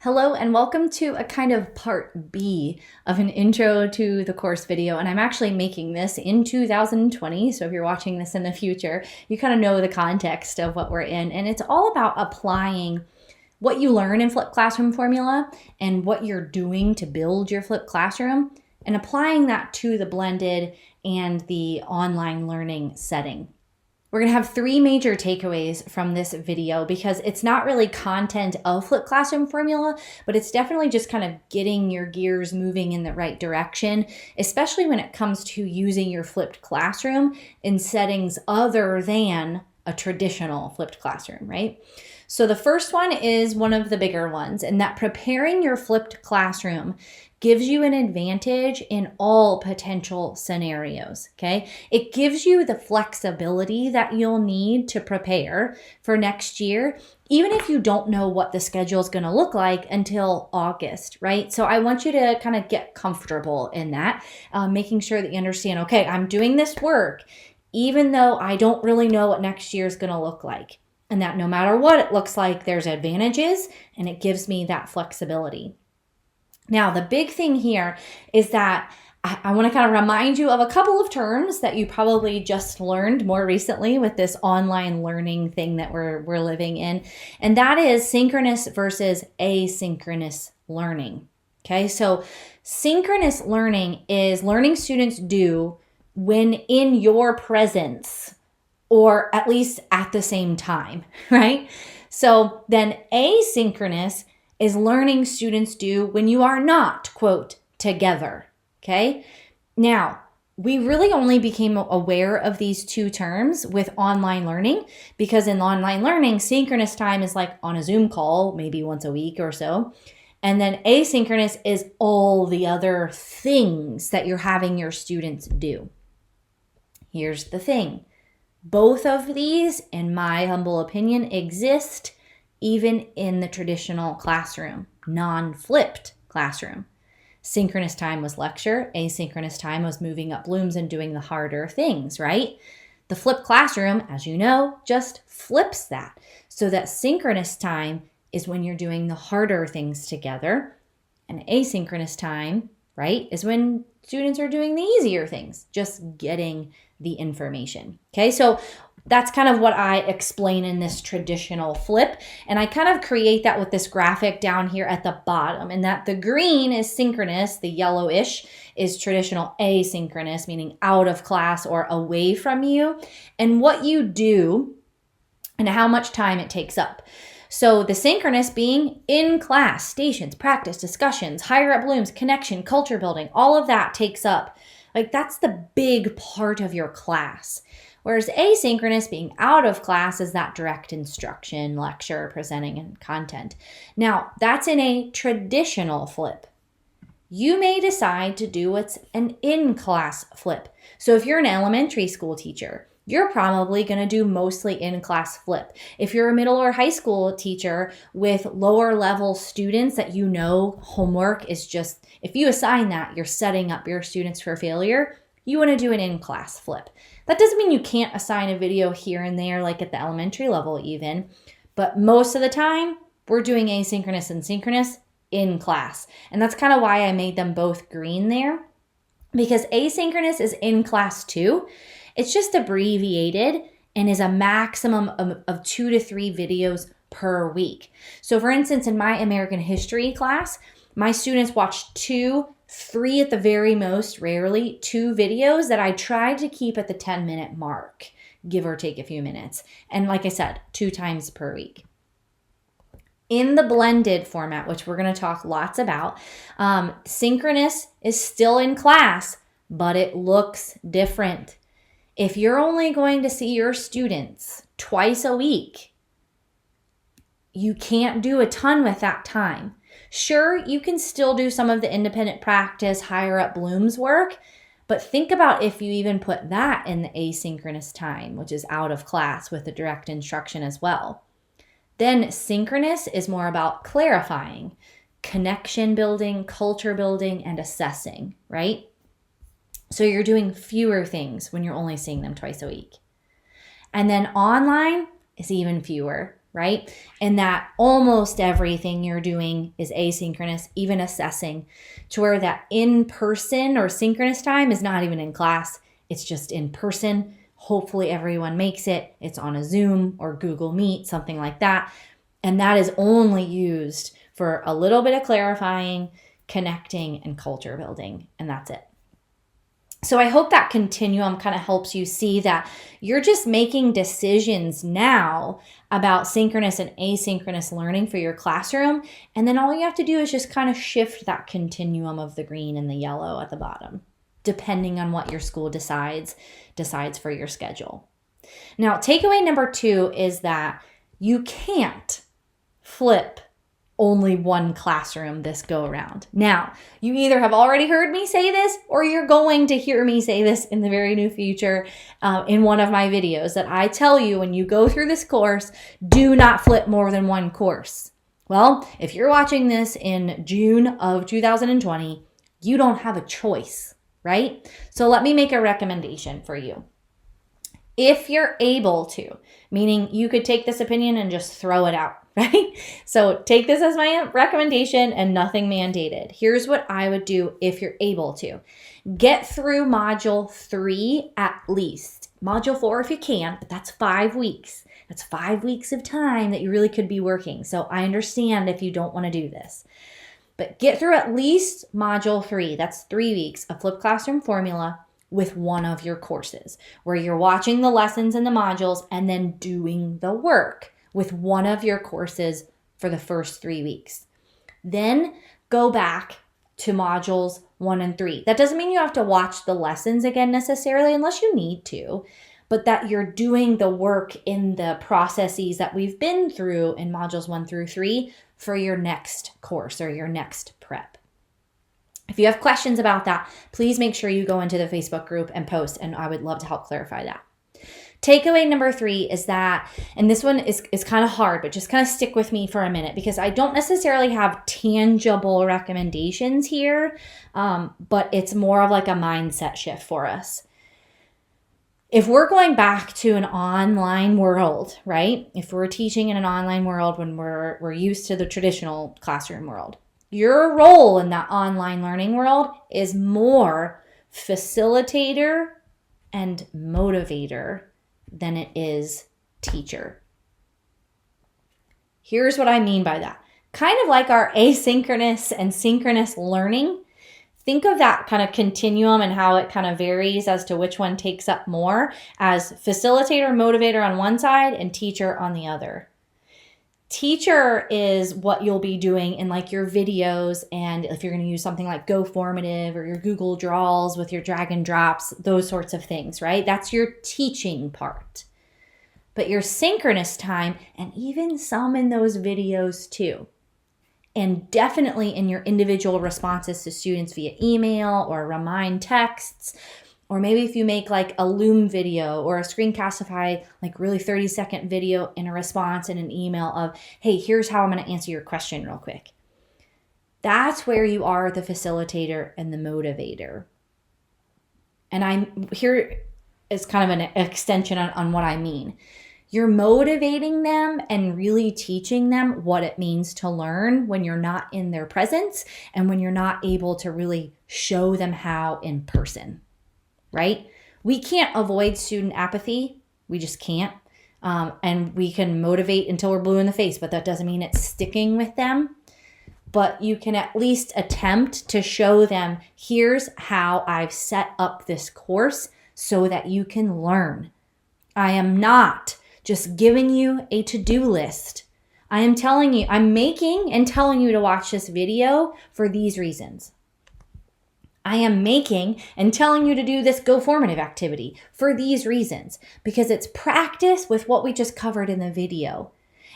Hello and welcome to a kind of part B of an intro to the course video. And I'm actually making this in 2020. So if you're watching this in the future, you kind of know the context of what we're in. And it's all about applying what you learn in flipped classroom formula and what you're doing to build your flipped classroom and applying that to the blended and the online learning setting. We're going to have three major takeaways from this video because it's not really content of flipped classroom formula, but it's definitely just kind of getting your gears moving in the right direction, especially when it comes to using your flipped classroom in settings other than a traditional flipped classroom, right? So the first one is one of the bigger ones, and that preparing your flipped classroom gives you an advantage in all potential scenarios, okay? It gives you the flexibility that you'll need to prepare for next year, even if you don't know what the schedule is going to look like until August, right? So I want you to kind of get comfortable in that, making sure that you understand, okay, I'm doing this work, even though I don't really know what next year is going to look like. And that no matter what it looks like, there's advantages, and it gives me that flexibility. Now, the big thing here is that I want to kind of remind you of a couple of terms that you probably just learned more recently with this online learning thing that we're living in. And that is synchronous versus asynchronous learning. Okay, so synchronous learning is learning students do when in your presence or at least at the same time, right? So then asynchronous is learning students do when you are not, quote, together, okay? Now, we really only became aware of these two terms with online learning because in online learning, synchronous time is like on a Zoom call, maybe once a week or so. And then asynchronous is all the other things that you're having your students do. Here's the thing. Both of these, in my humble opinion, exist even in the traditional classroom, non-flipped classroom. Synchronous time was lecture, asynchronous time was moving up blooms and doing the harder things, right? The flipped classroom, as you know, just flips that. So that synchronous time is when you're doing the harder things together, and asynchronous time, right, is when students are doing the easier things, just getting the information. Okay, so that's kind of what I explain in this traditional flip. And I kind of create that with this graphic down here at the bottom, and that the green is synchronous, the yellowish is traditional asynchronous, meaning out of class or away from you, and what you do and how much time it takes up. So the synchronous being in class, stations, practice, discussions, higher up blooms, connection, culture building, all of that takes up, like that's the big part of your class. Whereas asynchronous being out of class is that direct instruction, lecture, presenting, and content. Now, that's in a traditional flip. You may decide to do what's an in-class flip. So if you're an elementary school teacher, you're probably going to do mostly in-class flip. If you're a middle or high school teacher with lower level students that you know homework is just, if you assign that, you're setting up your students for failure, you want to do an in-class flip. That doesn't mean you can't assign a video here and there, like at the elementary level even, but most of the time, we're doing asynchronous and synchronous in class. And that's kind of why I made them both green there, because asynchronous is in class too. It's just abbreviated and is a maximum of 2 to 3 videos per week. So for instance, in my American history class, my students watched 2, 3 at the very most, rarely 2 videos that I tried to keep at the 10-minute mark, give or take a few minutes. And like I said, 2 times per week. In the blended format, which we're going to talk lots about, synchronous is still in class, but it looks different. If you're only going to see your students twice a week, you can't do a ton with that time. Sure, you can still do some of the independent practice, higher up blooms work, but think about if you even put that in the asynchronous time, which is out of class with the direct instruction as well. Then synchronous is more about clarifying, connection building, culture building, and assessing, right? So you're doing fewer things when you're only seeing them twice a week. And then online is even fewer. right? And that almost everything you're doing is asynchronous, even assessing, to where that in-person or synchronous time is not even in class. It's just in person. Hopefully everyone makes it. It's on a Zoom or Google Meet, something like that. And that is only used for a little bit of clarifying, connecting, and culture building. And that's it. So I hope that continuum kind of helps you see that you're just making decisions now about synchronous and asynchronous learning for your classroom. And then all you have to do is just kind of shift that continuum of the green and the yellow at the bottom, depending on what your school decides for your schedule. Now, takeaway number 2 is that you can't flip only one classroom this go around. Now, you either have already heard me say this or you're going to hear me say this in the very near future in one of my videos, that I tell you when you go through this course, do not flip more than one course. Well, if you're watching this in June of 2020, you don't have a choice, right? So let me make a recommendation for you. If you're able to, meaning you could take this opinion and just throw it out, right? So take this as my recommendation and nothing mandated. Here's what I would do if you're able to. Get through module 3 at least. Module 4 if you can, but that's 5 weeks. That's 5 weeks of time that you really could be working. So I understand if you don't want to do this. But get through at least module 3. That's 3 weeks of flipped classroom formula with one of your courses, where you're watching the lessons and the modules and then doing the work with one of your courses for the first 3 weeks. Then go back to modules 1 and 3. That doesn't mean you have to watch the lessons again necessarily, unless you need to, but that you're doing the work in the processes that we've been through in modules 1 through 3 for your next course or your next prep. If you have questions about that, please make sure you go into the Facebook group and post, and I would love to help clarify that. Takeaway number 3 is that, and this one is kind of hard, but just kind of stick with me for a minute because I don't necessarily have tangible recommendations here, but it's more of like a mindset shift for us. If we're going back to an online world, right? If we're teaching in an online world when we're used to the traditional classroom world, your role in that online learning world is more facilitator and motivator than it is teacher. Here's what I mean by that. Kind of like our asynchronous and synchronous learning. Think of that kind of continuum and how it kind of varies as to which one takes up more as facilitator, motivator on one side and teacher on the other. Teacher is what you'll be doing in like your videos, and if you're going to use something like GoFormative or your Google Draws with your drag and drops, those sorts of things, right? That's your teaching part. But your synchronous time, and even some in those videos too, and definitely in your individual responses to students via email or remind texts, or maybe if you make like a Loom video or a Screencastify, like really 30-second video in a response in an email of, hey, here's how I'm going to answer your question real quick. That's where you are the facilitator and the motivator. And I'm here is kind of an extension on what I mean. You're motivating them and really teaching them what it means to learn when you're not in their presence and when you're not able to really show them how in person. Right? We can't avoid student apathy. We just can't. And we can motivate until we're blue in the face, but that doesn't mean it's sticking with them. But you can at least attempt to show them, here's how I've set up this course so that you can learn. I am not just giving you a to-do list. I am telling you, I'm making and telling you to watch this video for these reasons. I am making and telling you to do this GoFormative activity for these reasons, because it's practice with what we just covered in the video.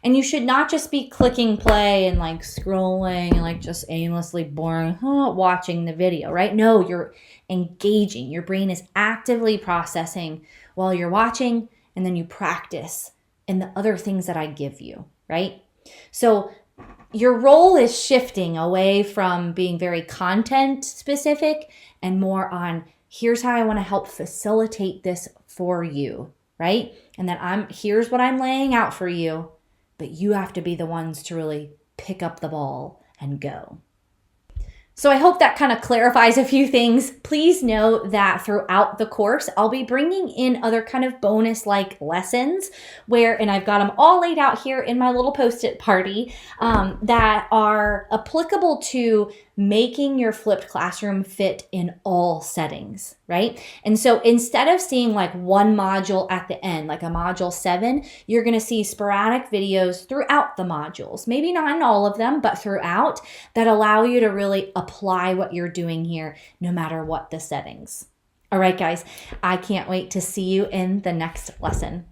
And you should not just be clicking play and like scrolling and like just aimlessly boring watching the video, right? No, you're engaging. Your brain is actively processing while you're watching, and then you practice in the other things that I give you, right? So your role is shifting away from being very content specific and more on, here's how I want to help facilitate this for you, right? And then here's what I'm laying out for you. but you have to be the ones to really pick up the ball and go. So I hope that kind of clarifies a few things. Please know that throughout the course, I'll be bringing in other kind of bonus-like lessons and I've got them all laid out here in my little Post-it party that are applicable to making your flipped classroom fit in all settings, right? And so instead of seeing like one module at the end, like a module 7, you're going to see sporadic videos throughout the modules, maybe not in all of them, but throughout, that allow you to really apply what you're doing here, no matter what the settings. All right, guys, I can't wait to see you in the next lesson.